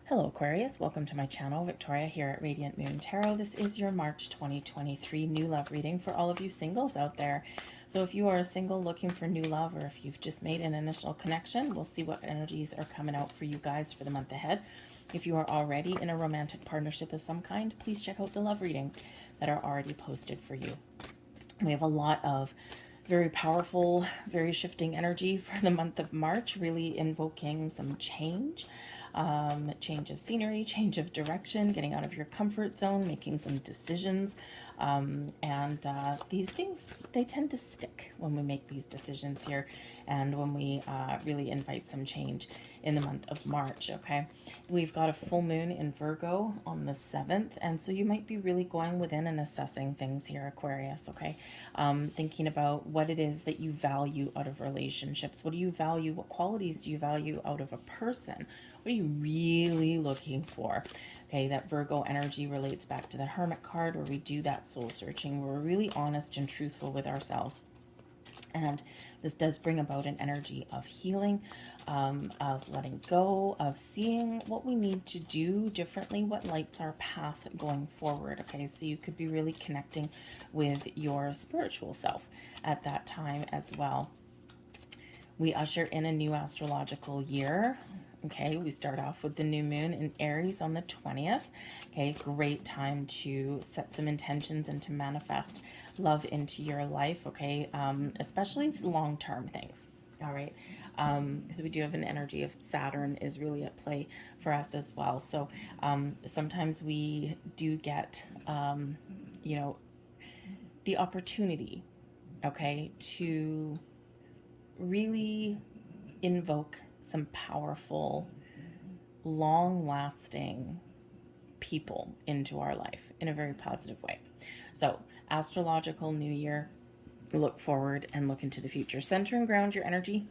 Hello Aquarius, welcome to my channel. Victoria here at Radiant Moon Tarot. This is your March 2023 new love reading for all of you singles out there. So if you are a single looking for new love, or if you've just made an initial connection, we'll see what energies are coming out for you guys for the month ahead. If you are already in a romantic partnership of some kind, please check out the love readings that are already posted for you. We have a lot of very powerful, very shifting energy for the month of March, really invoking some change. Change of scenery, change of direction, getting out of your comfort zone, making some decisions. These things, they tend to stick when we make these decisions here and when we really invite some change in the month of March, okay? We've got a full moon in Virgo on the 7th, and so you might be really going within and assessing things here, Aquarius, okay? Thinking about what it is that you value out of relationships. What do you value? What qualities do you value out of a person? What are you really looking for? Okay, that Virgo energy relates back to the Hermit card, where we do that soul searching. We're really honest and truthful with ourselves. And this does bring about an energy of healing, of letting go, of seeing what we need to do differently, what lights our path going forward. Okay, so you could be really connecting with your spiritual self at that time as well. We usher in a new astrological year. Okay, we start off with the new moon in Aries on the 20th. Okay, great time to set some intentions and to manifest love into your life, okay? Especially long-term things, all right? Because we do have an energy of Saturn is really at play for us as well. So sometimes we do get, you know, the opportunity, okay, to really invoke some powerful, long-lasting people into our life in a very positive way. So, astrological new year, look forward and look into the future. Center and ground your energy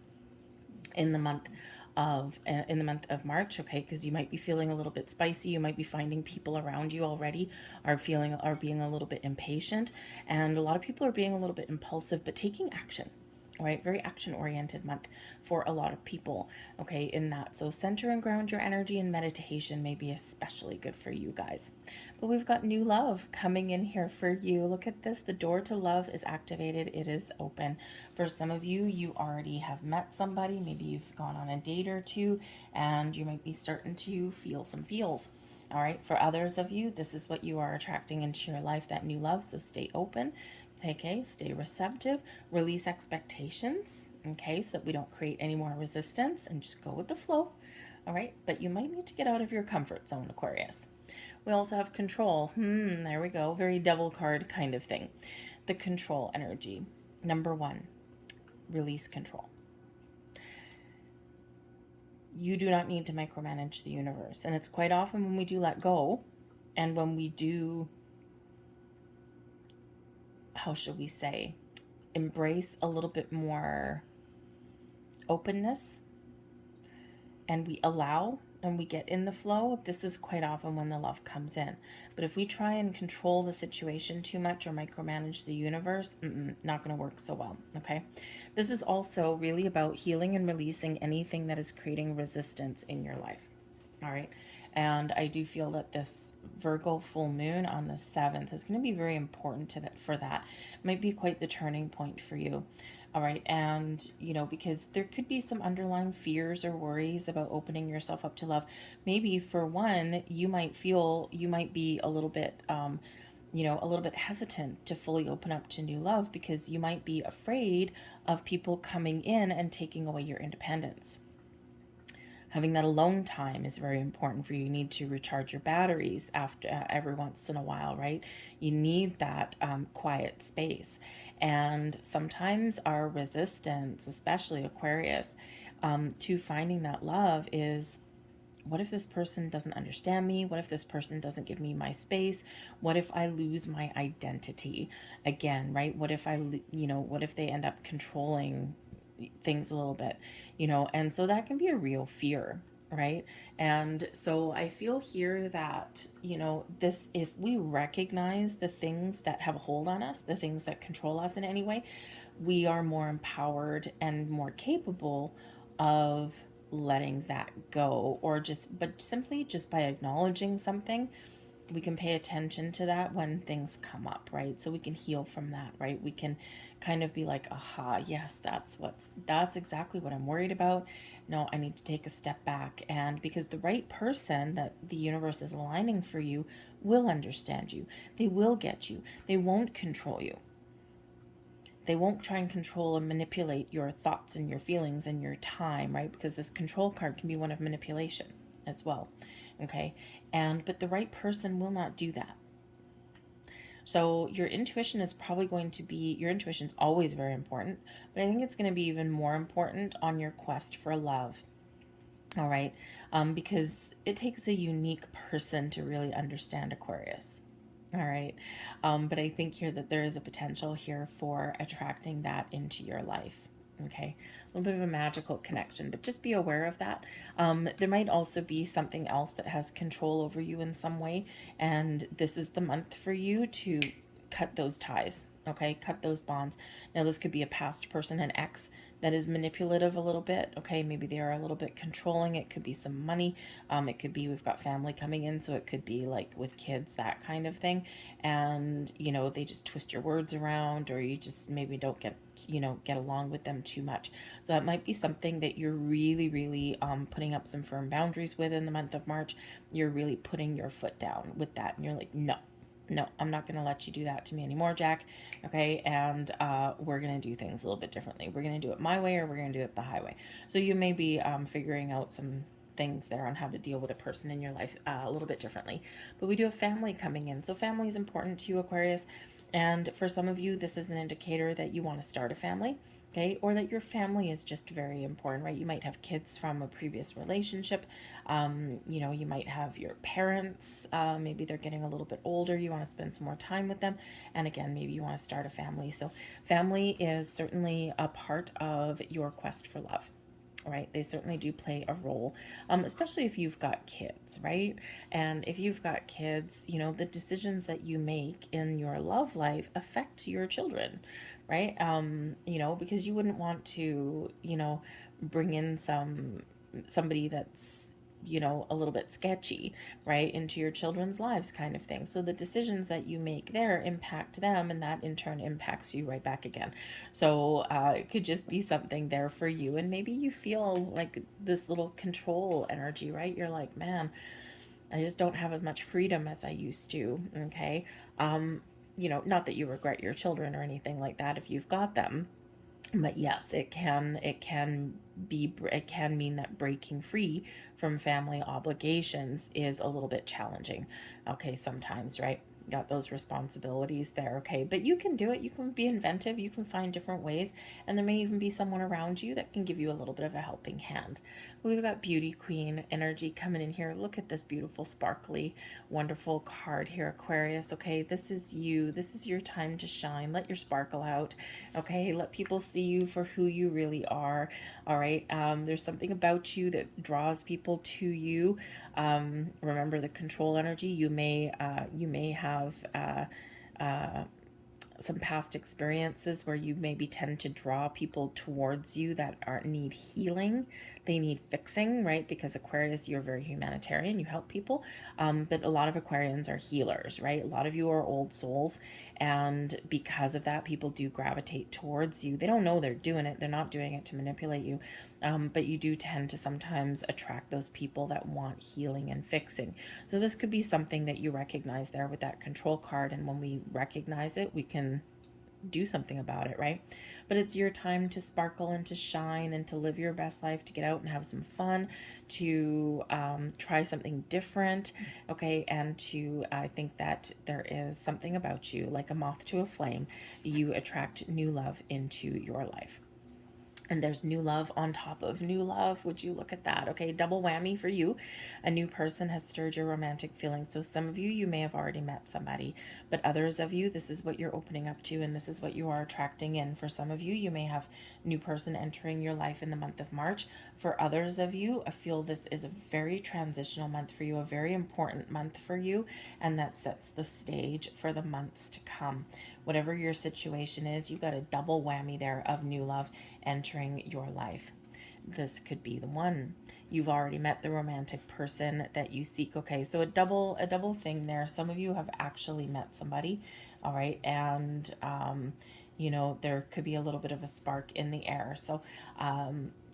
in the month of March, okay? Because you might be feeling a little bit spicy. You might be finding people around you already are being a little bit impatient, and a lot of people are being a little bit impulsive, but taking action. All right, very action-oriented month for a lot of people, okay, in that. So center and ground your energy, and meditation may be especially good for you guys. But we've got new love coming in here for you. Look at this. The door to love is activated. It is open. For some of you, you already have met somebody. Maybe you've gone on a date or two, and you might be starting to feel some feels. All right, for others of you, this is what you are attracting into your life, that new love. So stay open. Okay, stay receptive, release expectations, okay, so that we don't create any more resistance, and just go with the flow, all right? But you might need to get out of your comfort zone, Aquarius. We also have control. There we go. Very devil card kind of thing. The control energy. Number 1, release control. You do not need to micromanage the universe. And it's quite often when we do let go, and when we do, how should we say, embrace a little bit more openness, and we allow and we get in the flow, this is quite often when the love comes in. But if we try and control the situation too much or micromanage the universe, not going to work so well, okay? This is also really about healing and releasing anything that is creating resistance in your life, all right? And I do feel that this Virgo full moon on the 7th is going to be very important for that. It might be quite the turning point for you. All right. And, you know, because there could be some underlying fears or worries about opening yourself up to love. Maybe for one, you might be a little bit, a little bit hesitant to fully open up to new love, because you might be afraid of people coming in and taking away your independence. Having that alone time is very important for you. You need to recharge your batteries after every once in a while, right? You need that quiet space. And sometimes our resistance, especially Aquarius, to finding that love is, what if this person doesn't understand me? What if this person doesn't give me my space? What if I lose my identity again, right? What if what if they end up controlling things a little bit, and so that can be a real fear, right? And so I feel here that, if we recognize the things that have a hold on us, the things that control us in any way, we are more empowered and more capable of letting that go, or but simply just by acknowledging something, we can pay attention to that when things come up, right? So we can heal from that, right? We can kind of be like, aha, yes, that's exactly what I'm worried about. No, I need to take a step back. And because the right person that the universe is aligning for you will understand you, they will get you, they won't control you. They won't try and control and manipulate your thoughts and your feelings and your time, right? Because this control card can be one of manipulation as well. Okay. But the right person will not do that. So your intuition is probably going to be, your intuition is always very important, but I think it's going to be even more important on your quest for love. All right. Because it takes a unique person to really understand Aquarius. All right. But I think here that there is a potential here for attracting that into your life. Okay. A little bit of a magical connection, but just be aware of that. There might also be something else that has control over you in some way. And this is the month for you to cut those ties. Okay. Cut those bonds. Now, this could be a past person, an ex that is manipulative a little bit. Okay, maybe they are a little bit controlling. It could be some money. It could be we've got family coming in, so it could be like with kids, that kind of thing. And they just twist your words around, or you just maybe don't get along with them too much. So that might be something that you're really, really putting up some firm boundaries with in the month of March. You're really putting your foot down with that, and you're like, no, I'm not going to let you do that to me anymore, Jack. Okay. And we're going to do things a little bit differently. We're going to do it my way, or we're going to do it the highway. So you may be figuring out some things there on how to deal with a person in your life a little bit differently. But we do have family coming in. So family is important to you, Aquarius. And for some of you, this is an indicator that you want to start a family. Okay, or that your family is just very important, right? You might have kids from a previous relationship. You might have your parents. Maybe they're getting a little bit older. You want to spend some more time with them. And again, maybe you want to start a family. So family is certainly a part of your quest for love. Right, they certainly do play a role, especially if you've got kids, right? And if you've got kids, the decisions that you make in your love life affect your children, right? Because you wouldn't want to, bring in somebody that's a little bit sketchy, right, into your children's lives, kind of thing. So the decisions that you make there impact them, and that in turn impacts you right back again. So it could just be something there for you, and maybe you feel like this little control energy, right? You're like, man, I just don't have as much freedom as I used to. Okay. Not that you regret your children or anything like that if you've got them, but yes, it can mean that breaking free from family obligations is a little bit challenging. Okay, sometimes, right? Got those responsibilities there. Okay, but you can do it. You can be inventive. You can find different ways, and there may even be someone around you that can give you a little bit of a helping hand. We've got beauty queen energy coming in here. Look at this beautiful, sparkly, wonderful card here, Aquarius. Okay, this is you. This is your time to shine. Let your sparkle out. Okay, let people see you for who you really are. All right, there's something about you that draws people to you. Remember the control energy. You may have some past experiences where you maybe tend to draw people towards you that need healing. They need fixing, right? Because Aquarius, you're very humanitarian. You help people. But a lot of Aquarians are healers, right? A lot of you are old souls. And because of that, people do gravitate towards you. They don't know they're doing it. They're not doing it to manipulate you. But you do tend to sometimes attract those people that want healing and fixing. So this could be something that you recognize there with that control card. And when we recognize it, we can do something about it, right? But it's your time to sparkle and to shine and to live your best life, to get out and have some fun, to try something different, okay? And I think that there is something about you, like a moth to a flame. You attract new love into your life. And there's new love on top of new love. Would you look at that? Okay, double whammy for you. A new person has stirred your romantic feelings. So some of you may have already met somebody, but others of you, this is what you're opening up to, and this is what you are attracting in. For some of you, you may have a new person entering your life in the month of March. For others of you, I feel this is a very transitional month for you, a very important month for you, and that sets the stage for the months to come. Whatever your situation is, you got a double whammy there of new love entering your life. this could be the one. You've already met the romantic person that you seek. Okay, so a double thing there. Some of you have actually met somebody, all right, and you know, there could be a little bit of a spark in the air. So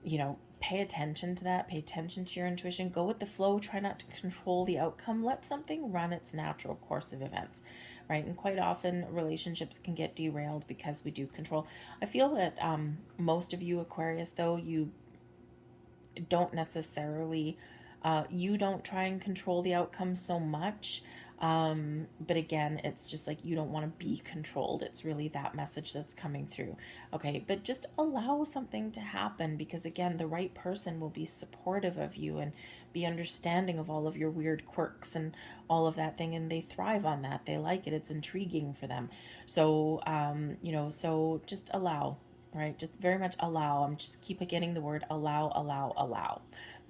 you know, pay attention to that. Pay attention to your intuition. Go with the flow. Try not to control the outcome. Let something run its natural course of events, right? And quite often relationships can get derailed because we do control. I feel that most of you Aquarius, though, you don't necessarily you don't try and control the outcome so much, but again, it's just like you don't want to be controlled. It's really that message that's coming through. Okay, but just allow something to happen, because again, the right person will be supportive of you and be understanding of all of your weird quirks and all of that thing, and they thrive on that. They like it. It's intriguing for them. So you know, so just allow, right? Just very much allow. I'm just keep getting the word allow, allow, allow.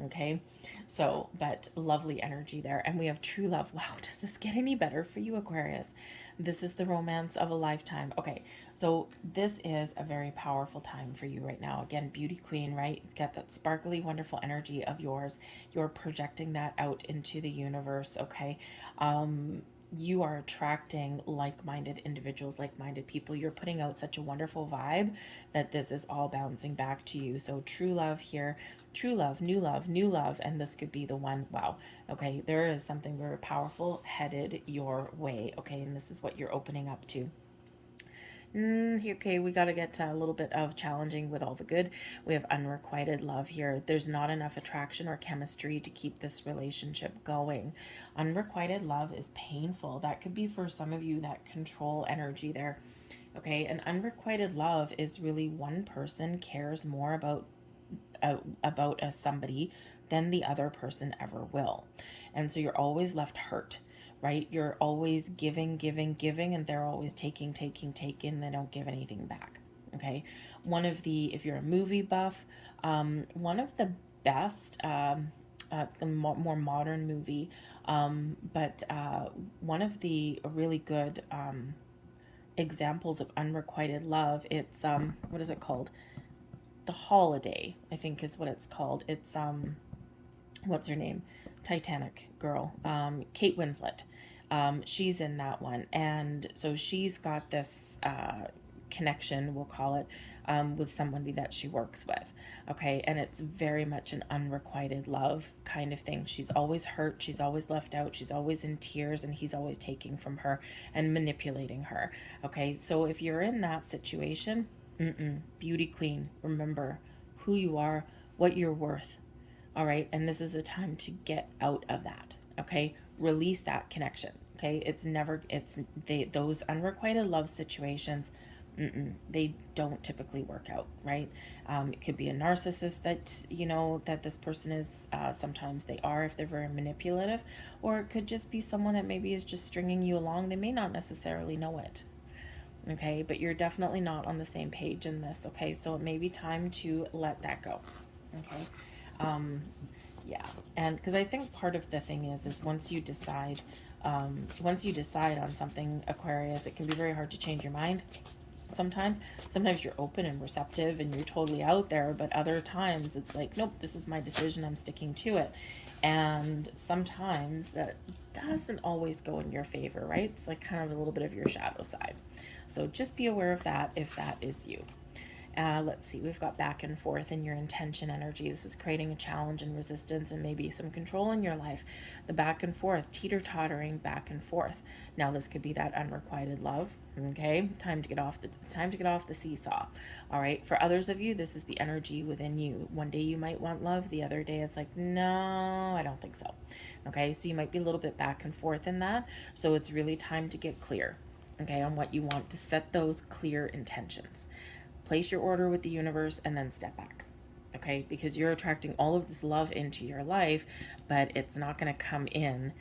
Okay. So, but lovely energy there. And we have true love. Wow. Does this get any better for you, Aquarius? This is the romance of a lifetime. Okay. So this is a very powerful time for you right now. Again, beauty queen, right? Get that sparkly, wonderful energy of yours. You're projecting that out into the universe. Okay. You are attracting like-minded individuals, like-minded people. You're putting out such a wonderful vibe that this is all bouncing back to you. So true love here, true love, new love, new love, and this could be the one. Wow. Okay, there is something very powerful headed your way. Okay, and this is what you're opening up to. Okay, we got to get a little bit of challenging with all the good. We have unrequited love here. There's not enough attraction or chemistry to keep this relationship going. Unrequited love is painful. That could be for some of you that control energy there. Okay, and unrequited love is really one person cares more about somebody than the other person ever will. And so you're always left hurt, right? You're always giving, giving, giving, and they're always taking, taking, taking. They don't give anything back. Okay. One of the, if you're a movie buff, one of the best, it's a more modern movie, but one of the really good examples of unrequited love, it's, what is it called? The Holiday, I think is what it's called. It's, what's her name? Titanic girl, Kate Winslet. She's in that one, and so she's got this connection, we'll call it, with somebody that she works with. Okay, and it's very much an unrequited love kind of thing. She's always hurt, she's always left out, she's always in tears, and he's always taking from her and manipulating her. Okay, so if you're in that situation, beauty queen, remember who you are, what you're worth. All right, and this is a time to get out of that. Okay, release that connection. Okay, those unrequited love situations, they don't typically work out, right? It could be a narcissist that, you know, that this person is, sometimes they are, if they're very manipulative, or it could just be someone that maybe is just stringing you along. They may not necessarily know it. Okay, but you're definitely not on the same page in this. Okay, so it may be time to let that go. Okay. Yeah, and because I think part of the thing is once you decide on something, Aquarius, it can be very hard to change your mind. Sometimes you're open and receptive and you're totally out there, but other times it's like, nope, this is my decision, I'm sticking to it. And sometimes that doesn't always go in your favor, right? It's like kind of a little bit of your shadow side. So just be aware of that if that is you. Let's see, we've got back and forth in your intention energy. This is creating a challenge and resistance and maybe some control in your life. The back and forth, teeter-tottering back and forth. Now this could be that unrequited love. Okay, time to get off the seesaw. All right, for others of you, this is the energy within you. One day you might want love, the other day it's like, no, I don't think so. Okay, so you might be a little bit back and forth in that. So it's really time to get clear, okay, on what you want, to set those clear intentions. Place your order with the universe and then step back. Okay, because you're attracting all of this love into your life, but it's not going to come in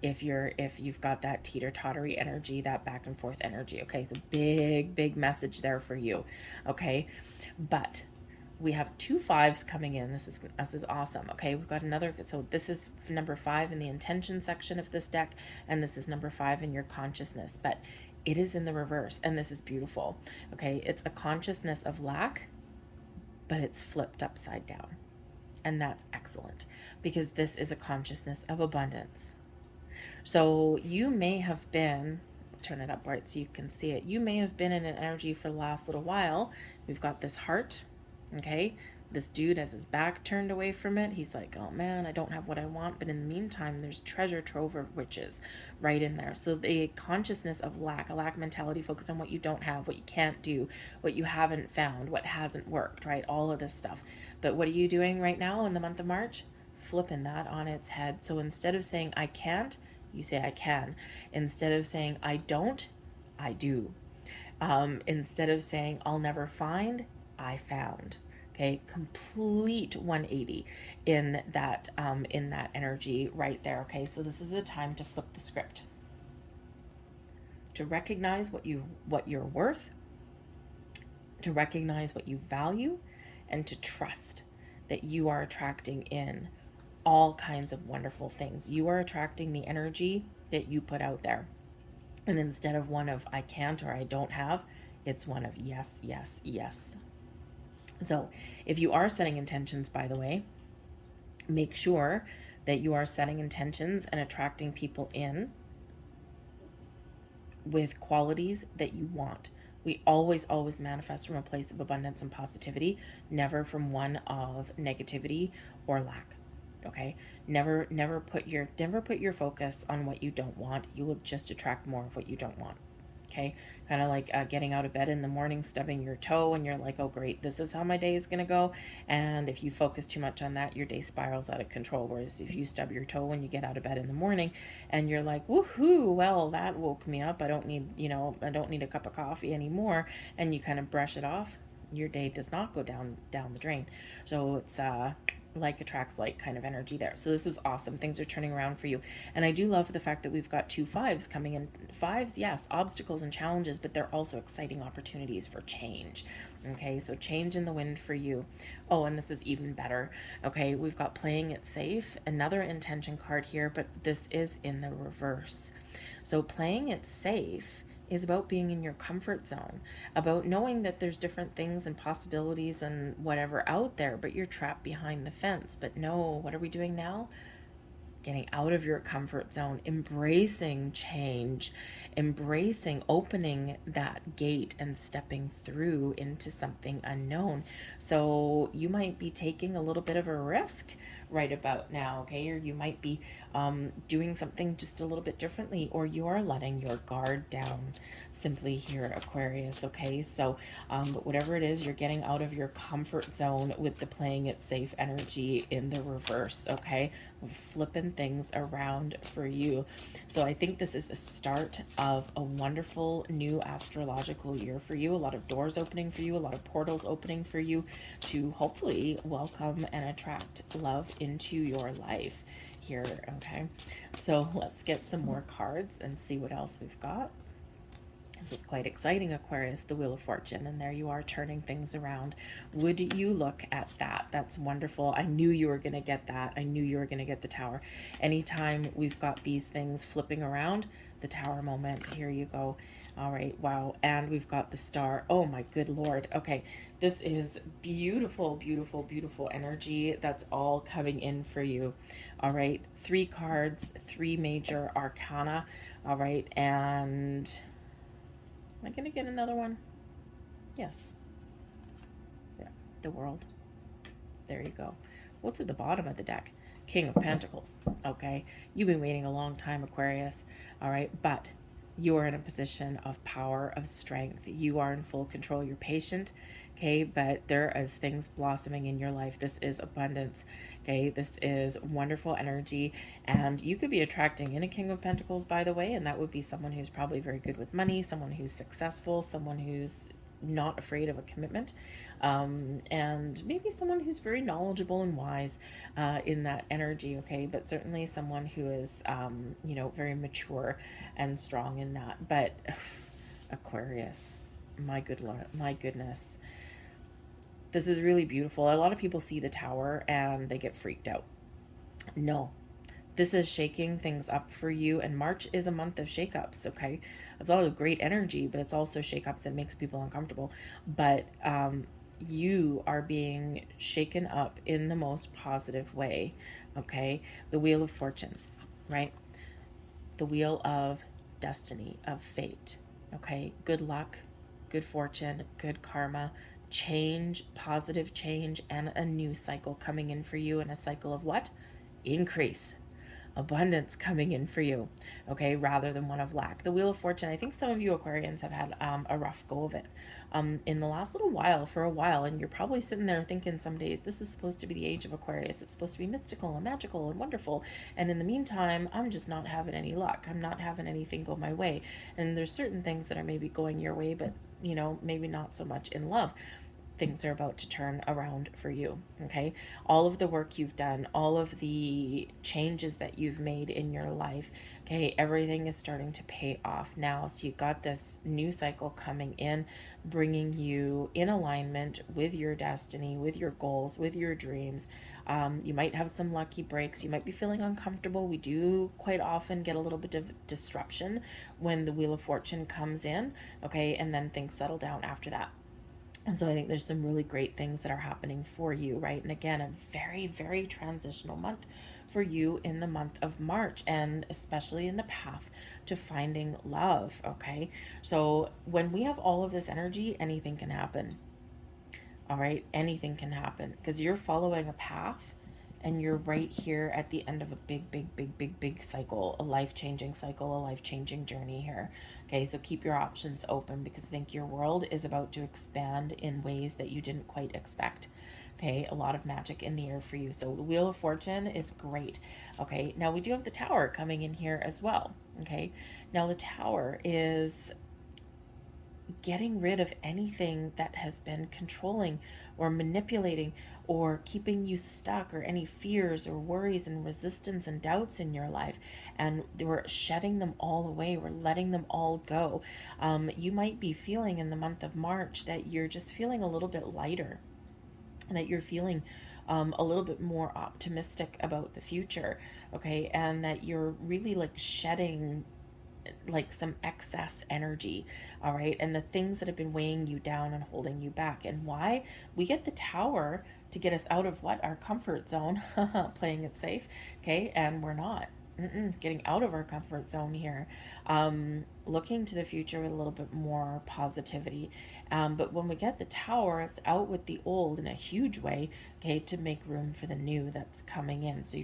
if you've got that teeter-tottery energy, that back and forth energy. Okay, so big message there for you. Okay, but we have 2 5s coming in. This is awesome. Okay, we've got another, so this is number 5 in the intention section of this deck, and this is number 5 in your consciousness, but it is in the reverse, and this is beautiful. Okay, it's a consciousness of lack, but it's flipped upside down. And that's excellent because this is a consciousness of abundance. So you may have been, turn it up right so you can see it. You may have been in an energy for the last little while. We've got this heart, okay? This dude has his back turned away from it. He's like, oh man, I don't have what I want. But in the meantime, there's treasure trove of riches right in there. So the consciousness of lack, a lack mentality, focus on what you don't have, what you can't do, what you haven't found, what hasn't worked, right? All of this stuff. But what are you doing right now in the month of March? Flipping that on its head. So instead of saying I can't, you say I can. Instead of saying I don't, I do. Instead of saying I'll never find, I found. Okay, complete 180 in that energy right there. Okay, so this is a time to flip the script, to recognize what you're worth, to recognize what you value, and to trust that you are attracting in all kinds of wonderful things. You are attracting the energy that you put out there. And instead of one of I can't or I don't have, it's one of yes, yes, yes. So if you are setting intentions, by the way, make sure that you are setting intentions and attracting people in with qualities that you want. We always manifest from a place of abundance and positivity, never from one of negativity or lack. Okay, never put your focus on what you don't want. You will just attract more of what you don't want. Okay, kind of like getting out of bed in the morning, stubbing your toe, and you're like, oh great, this is how my day is gonna go. And if you focus too much on that, your day spirals out of control. Whereas if you stub your toe when you get out of bed in the morning and you're like, woohoo, well, that woke me up, I don't need a cup of coffee anymore, and you kind of brush it off, your day does not go down the drain. So it's like attracts like kind of energy there. So this is awesome. Things are turning around for you. And I do love the fact that we've got 2 5s coming in. 5s, yes, obstacles and challenges, but they're also exciting opportunities for change. Okay, so change in the wind for you. Oh, and this is even better. Okay, we've got playing it safe, another intention card here, but this is in the reverse. So playing it safe is about being in your comfort zone, about knowing that there's different things and possibilities and whatever out there, but you're trapped behind the fence. But no, what are we doing now? Getting out of your comfort zone, embracing change, embracing opening that gate and stepping through into something unknown. So you might be taking a little bit of a risk right about now, okay? Or you might be doing something just a little bit differently, or you are letting your guard down simply here, Aquarius, okay? So, but whatever it is, you're getting out of your comfort zone with the playing it safe energy in the reverse, okay? We're flipping things around for you. So I think this is a start of a wonderful new astrological year for you. A lot of doors opening for you, a lot of portals opening for you to hopefully welcome and attract love into your life here, okay? So let's get some more cards and see what else we've got. This is quite exciting, Aquarius, the Wheel of Fortune, and there you are turning things around. Would you look at that? That's wonderful. I knew you were going to get that. I knew you were going to get the Tower. Anytime we've got these things flipping around, the Tower moment, here you go. All right, wow, and we've got the Star. Oh my good Lord. Okay, this is beautiful, beautiful, beautiful energy that's all coming in for you. All right, 3 cards, 3 major arcana. All right, and am I going to get another one? Yes. Yeah, the World. There you go. What's at the bottom of the deck? King of Pentacles. Okay. You've been waiting a long time, Aquarius. All right. But you are in a position of power, of strength. You are in full control. You're patient. Okay. But there is things blossoming in your life. This is abundance. Okay. This is wonderful energy. And you could be attracting in a King of Pentacles, by the way. And that would be someone who's probably very good with money, someone who's successful, someone who's not afraid of a commitment, and maybe someone who's very knowledgeable and wise in that energy, okay? But certainly someone who is, very mature and strong in that. But Aquarius, my good Lord, my goodness. This is really beautiful. A lot of people see the Tower and they get freaked out. No, this is shaking things up for you, and March is a month of shakeups, okay? It's a lot of great energy, but it's also shakeups that makes people uncomfortable. But you are being shaken up in the most positive way, okay? The Wheel of Fortune, right? The wheel of destiny, of fate, okay? Good luck, good fortune, good karma, change, positive change, and a new cycle coming in for you, and a cycle of what? Increase, abundance coming in for you, okay, rather than one of lack. The Wheel of Fortune, I think some of you Aquarians have had a rough go of it in the last little while, for a while, and you're probably sitting there thinking some days, this is supposed to be the age of Aquarius. It's supposed to be mystical and magical and wonderful, and in the meantime, I'm just not having any luck. I'm not having anything go my way, and there's certain things that are maybe going your way, but maybe not so much in love. Things are about to turn around for you, okay? All of the work you've done, all of the changes that you've made in your life, okay, everything is starting to pay off now. So you got this new cycle coming in, bringing you in alignment with your destiny, with your goals, with your dreams. You might have some lucky breaks. You might be feeling uncomfortable. We do quite often get a little bit of disruption when the Wheel of Fortune comes in, okay, and then things settle down after that. And so I think there's some really great things that are happening for you, right? And again, a very, very transitional month for you in the month of March, and especially in the path to finding love, okay? So when we have all of this energy, anything can happen, all right? Anything can happen because you're following a path and you're right here at the end of a big, big, big, big, big cycle, a life-changing cycle, a life-changing journey here. Okay, so keep your options open because I think your world is about to expand in ways that you didn't quite expect. Okay, a lot of magic in the air for you. So the Wheel of Fortune is great. Okay, now we do have the Tower coming in here as well. Okay, now the Tower is getting rid of anything that has been controlling or manipulating or keeping you stuck, or any fears or worries and resistance and doubts in your life. And we're shedding them all away. We're letting them all go. You might be feeling in the month of March that you're just feeling a little bit lighter, that you're feeling a little bit more optimistic about the future, okay? And that you're really like shedding like some excess energy, all right? And the things that have been weighing you down and holding you back. And why? We get the Tower to get us out of what? Our comfort zone, playing it safe, okay? And we're not. Getting out of our comfort zone here, looking to the future with a little bit more positivity. But when we get the Tower, it's out with the old in a huge way, okay, to make room for the new that's coming in. So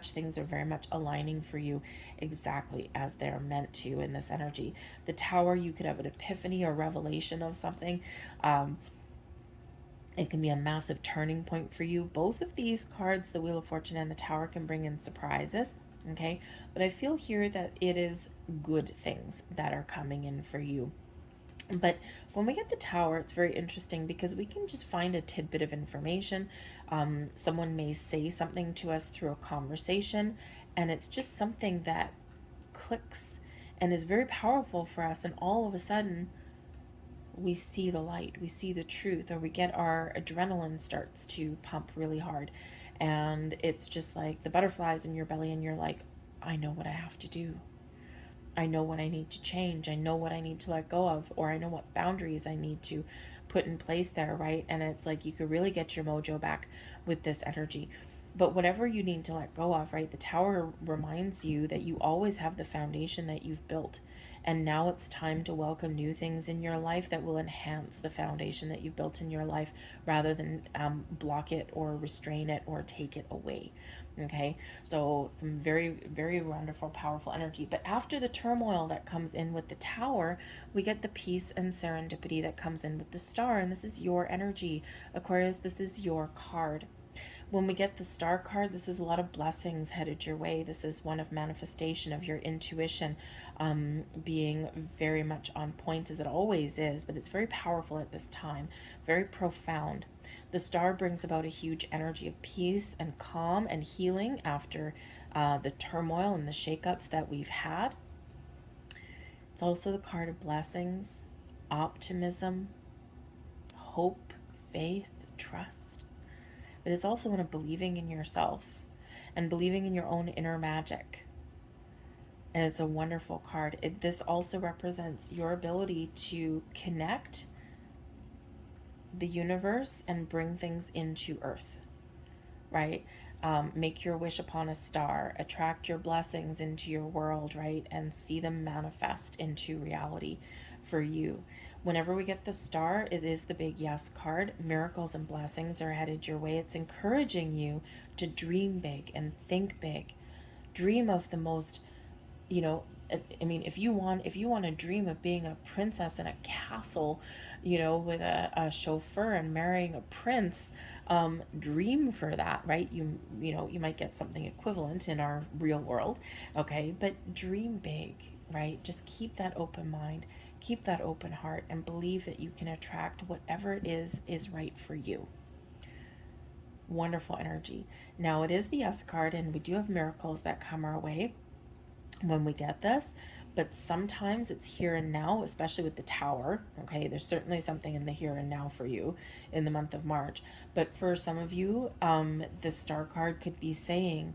things are very much aligning for you exactly as they're meant to in this energy. The Tower, you could have an epiphany or revelation of something. It can be a massive turning point for you. Both of these cards, the Wheel of Fortune and the Tower, can bring in surprises, okay? But I feel here that it is good things that are coming in for you. But when we get the Tower, it's very interesting because we can just find a tidbit of information. Someone may say something to us through a conversation, and it's just something that clicks and is very powerful for us. And all of a sudden, we see the light, we see the truth, or we get our adrenaline starts to pump really hard. And it's just like the butterflies in your belly, and you're like, I know what I have to do. I know what I need to change. I know what I need to let go of, or I know what boundaries I need to put in place there, right? And it's like you could really get your mojo back with this energy. But whatever you need to let go of, right? The Tower reminds you that you always have the foundation that you've built. And now it's time to welcome new things in your life that will enhance the foundation that you've built in your life, rather than block it or restrain it or take it away. Okay, so some very, very wonderful, powerful energy. But after the turmoil that comes in with the Tower, we get the peace and serendipity that comes in with the Star. And this is your energy, Aquarius. This is your card. When we get the Star card, this is a lot of blessings headed your way. This is one of manifestation of your intuition being very much on point, as it always is, but it's very powerful at this time, very profound. The Star brings about a huge energy of peace and calm and healing after the turmoil and the shakeups that we've had. It's also the card of blessings, optimism, hope, faith, trust. But it's also one of believing in yourself and believing in your own inner magic. And it's a wonderful card. This also represents your ability to connect the universe and bring things into earth, right? Make your wish upon a star, attract your blessings into your world, right? And see them manifest into reality for you. Whenever we get the star, it is the big yes card. Miracles and blessings are headed your way. It's encouraging you to dream big and think big. Dream of the most, you know, I mean, if you want to dream of being a princess in a castle, with a chauffeur and marrying a prince, dream for that, right? You might get something equivalent in our real world, okay? But dream big, right? Just keep that open mind, keep that open heart, and believe that you can attract whatever it is right for you. Wonderful energy. Now it is the S card, and we do have miracles that come our way when we get this, but sometimes it's here and now, especially with the Tower. Okay, there's certainly something in the here and now for you in the month of March, but for some of you, the star card could be saying,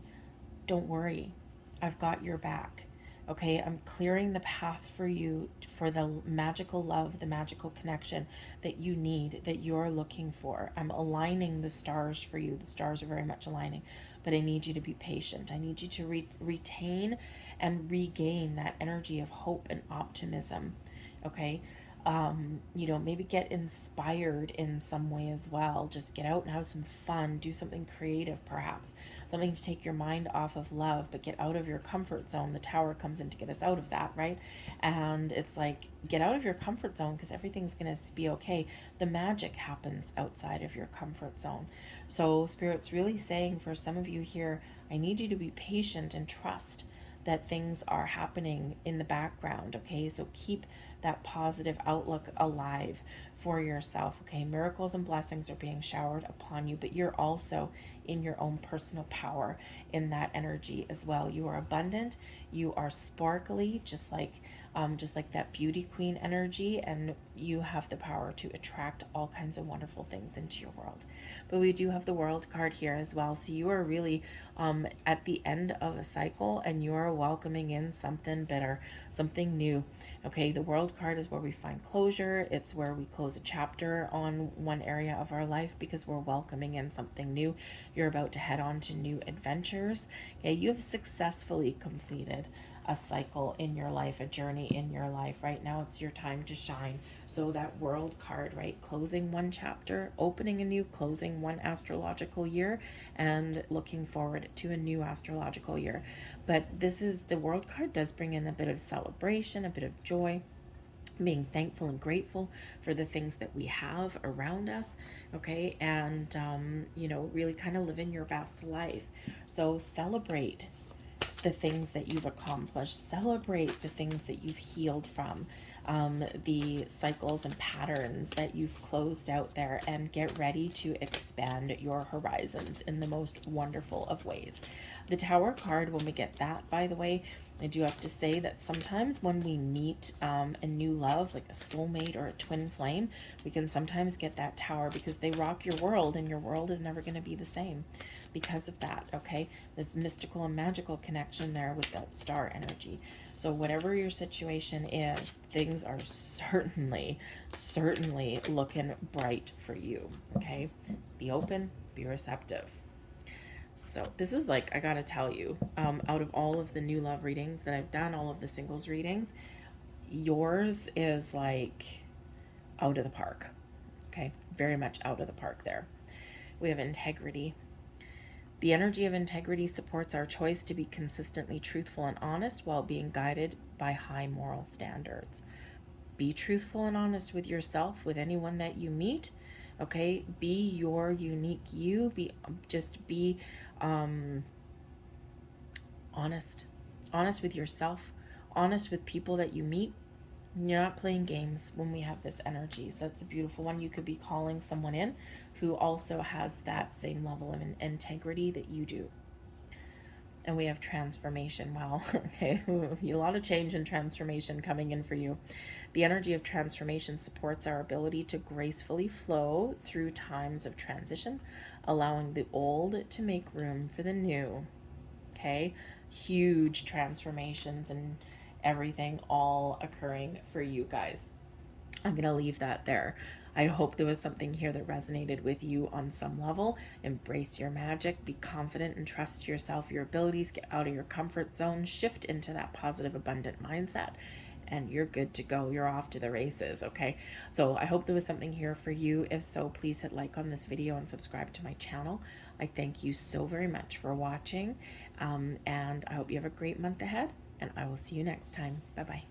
don't worry, I've got your back. Okay, I'm clearing the path for you for the magical love, the magical connection that you need, that you're looking for. I'm aligning the stars for you. The stars are very much aligning, but I need you to be patient. I need you to retain and regain that energy of hope and optimism. Okay, maybe get inspired in some way as well. Just get out and have some fun, do something creative, perhaps something to take your mind off of love, but get out of your comfort zone. The Tower comes in to get us out of that, right? And it's like, get out of your comfort zone, because everything's going to be okay. The magic happens outside of your comfort zone. So Spirit's really saying for some of you here, I need you to be patient and trust that things are happening in the background, okay? So keep that positive outlook alive for yourself, okay? Miracles and blessings are being showered upon you, but you're also in your own personal power in that energy as well. You are abundant, you are sparkly, just like that beauty queen energy, and you have the power to attract all kinds of wonderful things into your world. But we do have the World card here as well, so you are really at the end of a cycle, and you are welcoming in something better, something new. Okay, the World card is where we find closure. It's where we close a chapter on one area of our life because we're welcoming in something new. You're about to head on to new adventures. Okay, you have successfully completed a cycle in your life, a journey in your life. Right now it's your time to shine. So that World card, right? Closing one chapter, opening a new, closing one astrological year, and looking forward to a new astrological year. But the World card does bring in a bit of celebration, a bit of joy, being thankful and grateful for the things that we have around us, okay? And really kind of living your best life. So celebrate the things that you've accomplished, celebrate the things that you've healed from, the cycles and patterns that you've closed out there, and get ready to expand your horizons in the most wonderful of ways. The Tower card, when we get that, by the way, I do have to say that sometimes when we meet a new love, like a soulmate or a twin flame, we can sometimes get that Tower because they rock your world, and your world is never going to be the same because of that, okay? There's mystical and magical connection there with that star energy. So whatever your situation is, things are certainly looking bright for you, okay? Be open, be receptive. So this is like, I gotta tell you, out of all of the new love readings that I've done, all of the singles readings, yours is like out of the park, okay? Very much out of the park there. We have integrity. The energy of integrity supports our choice to be consistently truthful and honest while being guided by high moral standards. Be truthful and honest with yourself, with anyone that you meet, okay? Be your unique you. Be honest with yourself, honest with people that you meet. You're not playing games when we have this energy. So that's a beautiful one. You could be calling someone in who also has that same level of integrity that you do. And we have transformation. Wow. Okay. A lot of change and transformation coming in for you. The energy of transformation supports our ability to gracefully flow through times of transition, allowing the old to make room for the new. Okay. Huge transformations and everything all occurring for you guys. I'm going to leave that there. I hope there was something here that resonated with you on some level. Embrace your magic, be confident and trust yourself, your abilities, get out of your comfort zone, shift into that positive, abundant mindset, and you're good to go. You're off to the races, okay? So I hope there was something here for you. If so, please hit like on this video and subscribe to my channel. I thank you so very much for watching, and I hope you have a great month ahead, and I will see you next time. Bye-bye.